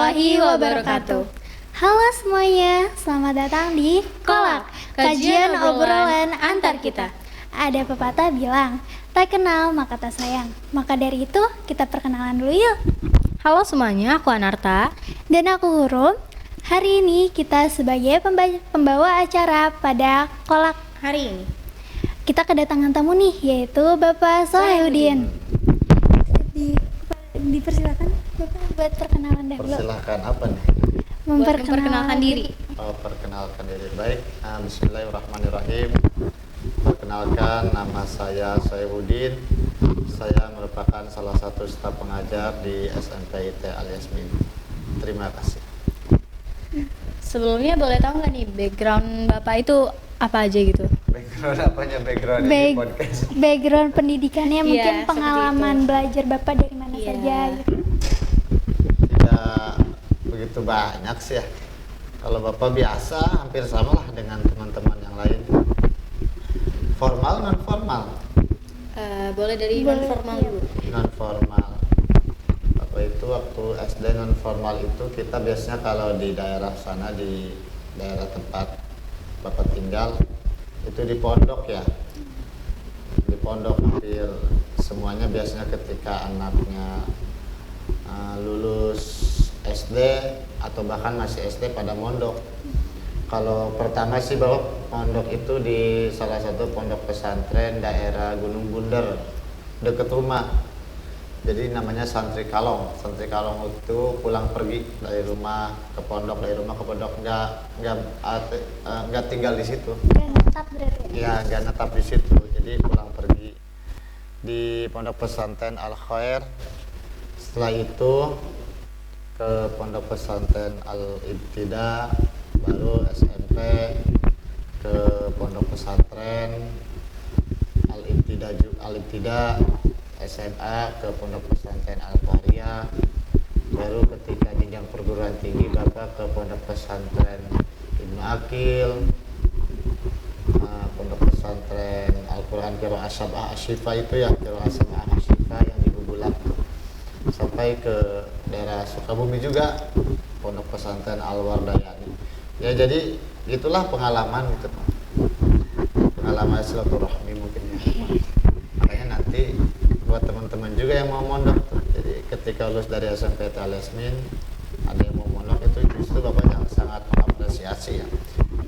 warahmatullahi wabarakatuh. Halo semuanya, selamat datang di Kolak, kajian obrolan antar kita. Ada pepatah bilang, tak kenal maka tak sayang. Maka dari itu, kita perkenalan dulu yuk. Halo semuanya, aku Anarta. Dan aku Hurum. Hari ini kita sebagai pembawa acara pada Kolak hari ini. Kita kedatangan tamu nih, yaitu Bapak Solahuddin. Dipersilakan Bapak buat perkenalan dahulu. Persilahkan apa nih? Memperkenalkan diri. Perkenalkan diri. Baik, bismillahirrahmanirrahim. Perkenalkan, nama saya Solahuddin. Saya merupakan salah satu staf pengajar di SMP IT Al-Yasmin. Terima kasih. Sebelumnya boleh tahu nggak nih background Bapak itu apa aja gitu? Background apanya? Background ini podcast. Background pendidikannya mungkin Iya, pengalaman belajar Bapak dari mana saja gitu. Tidak begitu banyak sih ya. Kalau Bapak biasa hampir sama lah dengan teman-teman yang lain. Formal, non formal. Boleh dari non formal dulu. Non formal. Bapak itu waktu SD non formal itu kita biasanya kalau di daerah sana, di daerah tempat Bapak tinggal itu di pondok ya. Di pondok hampir semuanya biasanya ketika anaknya lulus SD atau bahkan masih SD pada mondok. Kalau pertama sih Bapak pondok itu di salah satu pondok pesantren daerah Gunung Bunder dekat rumah. Jadi namanya Santri Kalong. Santri Kalong itu pulang pergi dari rumah ke pondok, dari rumah ke pondok, nggak tinggal di situ. Nggak netap berarti. Ya, nggak netap di situ. Jadi pulang pergi di pondok pesantren Al Khair. Setelah itu ke pondok pesantren Al Ibtida, baru SMP ke pondok pesantren Al Ibtida, SMA ke pondok pesantren Al Qaryah, baru ketika jenjang perguruan tinggi Bapak ke pondok pesantren Ibnu Akil, pondok pesantren Al-Quran Qiraah Sab'ah Asy-Syifa itu ya, Qiraah Sab'ah Asy-Syifa yang di Bubulak, sampai ke daerah Sukabumi juga pondok pesantren Al-Wardayani. Ya jadi gitulah pengalaman gitu, pengalaman silaturahmi mungkin ya. Makanya nanti buat teman-teman juga yang mau mondok tuh, jadi ketika lulus dari SMP Al-Yasmin ada yang mau mondok itu justru Bapak yang sangat mengapresiasi ya.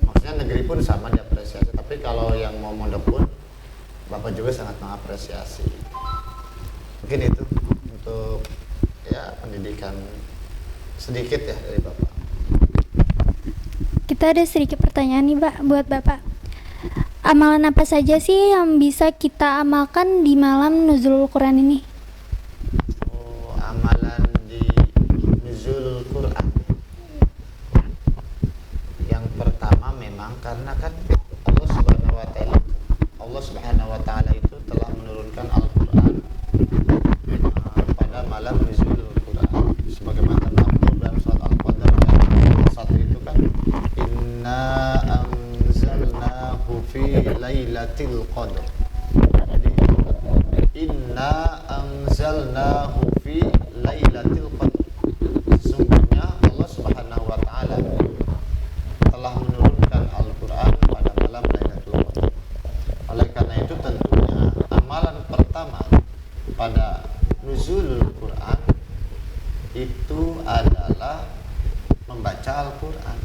Maksudnya negeri pun sama diapresiasi, tapi kalau yang mau mondok pun Bapak juga sangat mengapresiasi. Mungkin itu untuk ya pendidikan sedikit ya dari Bapak. Kita ada sedikit pertanyaan nih Pak buat Bapak. Amalan apa saja sih yang bisa kita amalkan di malam nuzulul Quran ini? Amalan di nuzulul Quran. Yang pertama memang karena kan Allah Subhanahu wa taala itu telah menurunkan Al-Qur'an pada malam nuzulul Quran. Sebagaimana dalam surat Al-Qadar ayat 1 itu kan inna anzalnahu fi lailatul qadr. Jadi inna anzalnahu fi lailatul qadr. Sesungguhnya Allah Subhanahu wa taala telah menurunkan Al-Qur'an pada malam Lailatul Qadar. Oleh karena itu tentunya amalan pertama pada nuzulul Quran itu adalah membaca Al-Quran.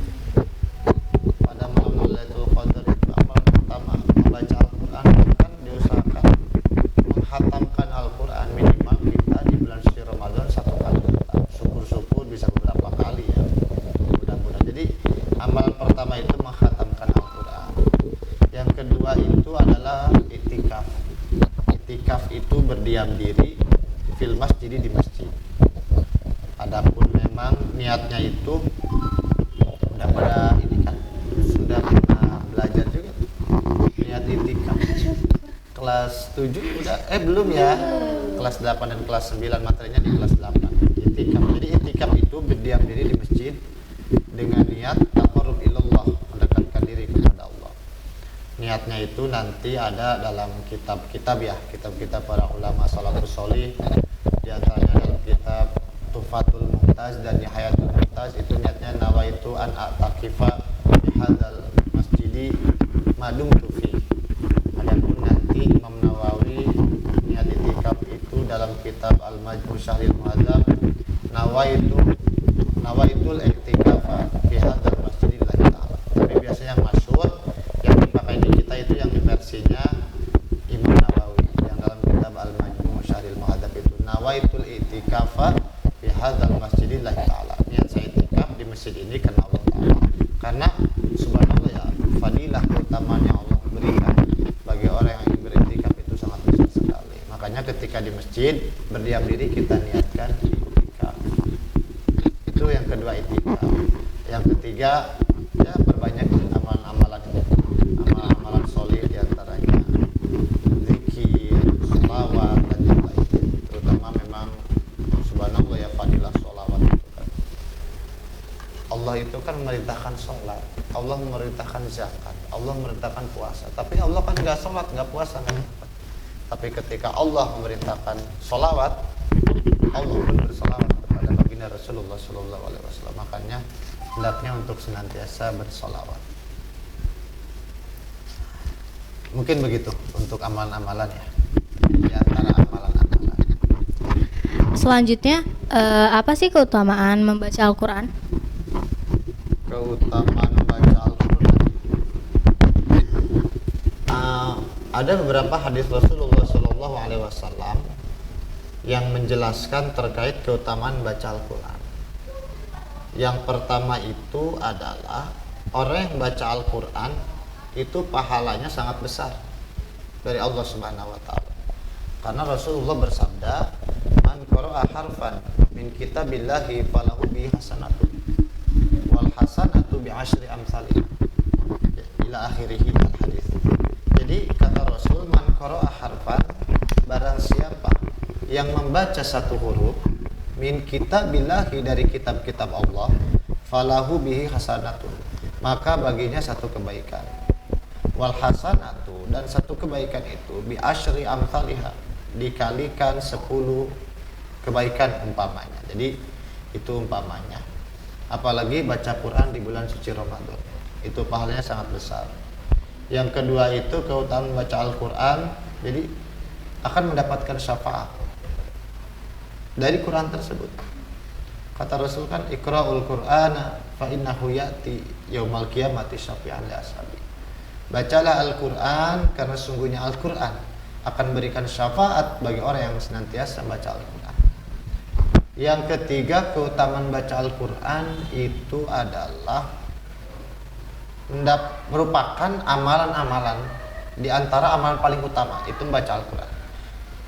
Pada malam Lailatul Qadar itu amalan pertama membaca Al-Quran, kan diusahakan menghatamkan Al-Quran minimal kita di bulan suci Ramadan 1 kali khatam. Syukur-syukur bisa beberapa kali ya. Mudah-mudahan. Jadi amalan pertama itu menghatamkan Al-Quran. Yang kedua itu adalah i'tikaf. I'tikaf itu berdiam diri fil masjid, di masjid. Adapun memang niatnya itu udah pada ini kan sudah pernah belajar juga niat i'tikaf. Kelas 7 udah belum ya. Kelas 8 dan kelas 9 materinya di kelas 8. I'tikaf. Jadi i'tikaf itu berdiam diri di masjid dengan niat taqarrub ilallah, mendekatkan diri kepada Allah. Niatnya itu nanti ada dalam kitab-kitab ya, kitab-kitab para ulama salafus sholih, di antaranya dalam kitab Tuhfatul Muhtaz dan Nihayatul Muhtaz. puasa itu niatnya nawaitu an a'takifa di hadzal masjidi madumtu fi. Adapun nanti Imam Nawawi niat itikaf itu dalam kitab Al-Majmu' Syahril Muhadzab nawaitul i'tikafa fi hadzal masjidi lillahi ta'ala. Tapi biasanya yang masyhur yang dipakai di kita itu yang versinya Imam Nawawi yang dalam kitab Al-Majmu' Syahril Muhadzab itu nawaitul i'tikafa fi hadzal masjidi lillahi ta'ala. Niat saya i'tikaf di masjid ini karena Allah Ta'ala. Karena subhanallah ya, fadilah keutamaan yang Allah berikan bagi orang yang beriktikaf itu sangat besar sekali. Makanya ketika di masjid berdiam diri kita niatkan iktikaf. Itu yang kedua iktikaf. Yang ketiga ya perbanyak amalan-amalan soleh diantaranya zikir, sholawat dan yang lainnya. Terutama memang subhanallah ya fadilah sholawat itu kan. Allah itu kan memerintahkan sholat, Allah memerintahkan zakat, Allah memerintahkan puasa. Tapi Allah kan nggak sholat, nggak puasa, nggak zakat. Tapi ketika Allah memerintahkan sholawat, Allah pun bersolawat kepada baginda Rasulullah Sallallahu Alaihi Wasallam. Makanya hendaknya untuk senantiasa bersolawat. Mungkin begitu untuk amalan-amalan ya. Di antara amalan-amalan. Selanjutnya, apa sih keutamaan membaca Al-Quran? Keutamaan membaca Al-Quran. Ada beberapa hadis Rasulullah Sallallahu Alaihi Wasallam yang menjelaskan terkait keutamaan baca Al-Quran. Yang pertama itu adalah orang yang baca Al-Quran itu pahalanya sangat besar dari Allah Subhanahu wa Ta'ala. Karena Rasulullah bersabda, "Man qara'a harfan min kitabillahi falahu bihi hasanatun wal hasanatu bi asyri amsalih." Ila akhirih al-hadis. Jadi kata Rasul, man qara'a harfan, barang siapa yang membaca satu huruf min kitabillahi, dari kitab-kitab Allah, falahu bihi hasanatun, maka baginya satu kebaikan. Wal hasanatu, dan satu kebaikan itu bi asyri amsalihha, dikalikan 10 kebaikan umpamanya. Jadi itu umpamanya. Apalagi baca Quran di bulan suci Ramadan, itu pahalanya sangat besar. Yang kedua itu keutamaan baca Al-Quran, jadi akan mendapatkan syafaat dari Quran tersebut. Kata Rasul kan, iqra'ul Qur'ana fa innahu ya'ti yaumal qiyamati syafi'an li ashabi. Bacalah Al-Quran karena sungguhnya Al-Quran akan berikan syafaat bagi orang yang senantiasa baca Al-Quran. Yang ketiga, keutamaan baca Al-Quran itu adalah merupakan amalan-amalan di antara amalan paling utama, itu membaca Al-Quran.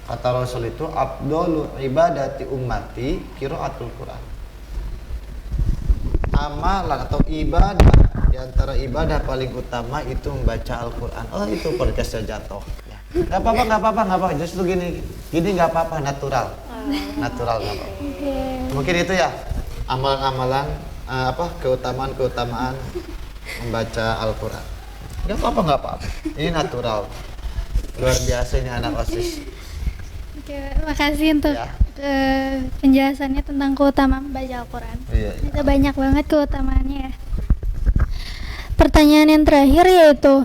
Kata Rasul itu, afdhalu ibadati ummati qiraatul Quran. Amalan atau ibadah, di antara ibadah paling utama itu membaca Al-Quran. Oh, itu podcastnya jatuh. Gak apa-apa. Justru gini gak apa-apa, natural. Natural gak apa-apa. Mungkin itu ya amalan-amalan keutamaan membaca Al-Quran. Gak apa-apa. Ini natural. Luar biasa ini anak OSIS. Oke, makasih untuk penjelasannya tentang keutamaan membaca Al-Quran. Iya. Itu banyak banget keutamaannya ya. Pertanyaan yang terakhir yaitu,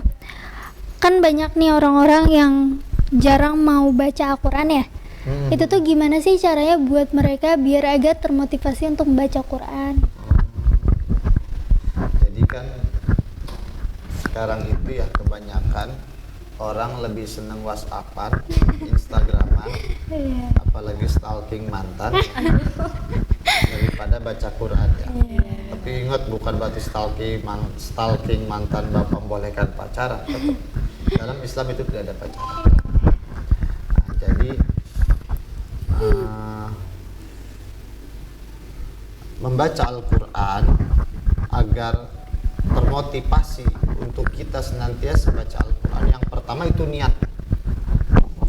kan banyak nih orang-orang yang jarang mau baca Al-Quran ya. Itu tuh gimana sih caranya buat mereka biar agak termotivasi untuk membaca Quran? Jadi kan sekarang itu ya kebanyakan orang lebih seneng WhatsAppan, Instagraman, apalagi stalking mantan daripada baca Quran ya. Tapi ingat, bukan berarti stalking mantan bapak membolehkan pacaran. Tetap dalam Islam itu tidak ada pacaran. Nah, jadi membaca Al-Quran agar termotivasi untuk kita senantiasa baca Al-Quran, yang pertama itu niat.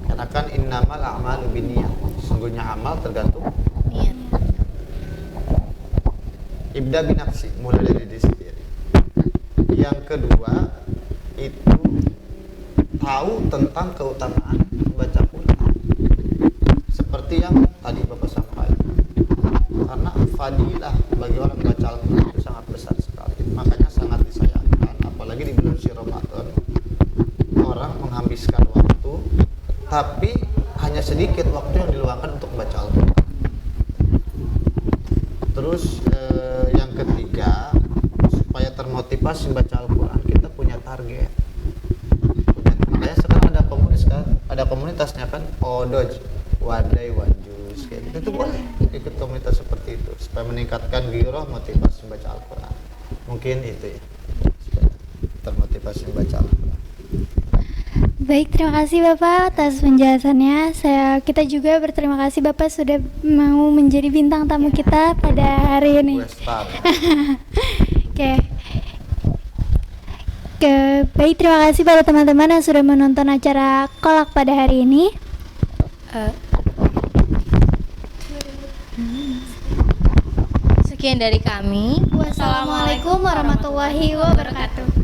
Karena kan innamal a'malu binniyat, sungguhnya amal tergantung Niat. Ibda binafsi, mulai dari diri sendiri. Yang kedua itu tahu tentang keutamaan membaca Quran, seperti yang tadi Bapak sampaikan. karena fadilah bagi orang yang baca Al-Quran itu sangat besar sekali, makanya sangat disayangkan apalagi di bulan suci Ramadan orang menghabiskan waktu tapi hanya sedikit waktu yang diluangkan untuk baca Al-Quran. Terus yang ketiga, supaya termotivasi baca Al-Quran kita punya target. Makanya sekarang ada komunitasnya kan, Odoj, Wadai, Wanjus kayak gitu. Itu boleh ikut komunitas seperti itu supaya meningkatkan giroh motivasi baca Al-Quran. Mungkin itu ya, supaya termotivasi baca Al-Quran. Baik, terima kasih Bapak atas penjelasannya. Kita juga berterima kasih Bapak sudah mau menjadi bintang tamu kita pada hari ini. Oke. Baik, terima kasih pada teman-teman yang sudah menonton acara Kolak pada hari ini. Sekian dari kami. Wassalamualaikum warahmatullahi wabarakatuh.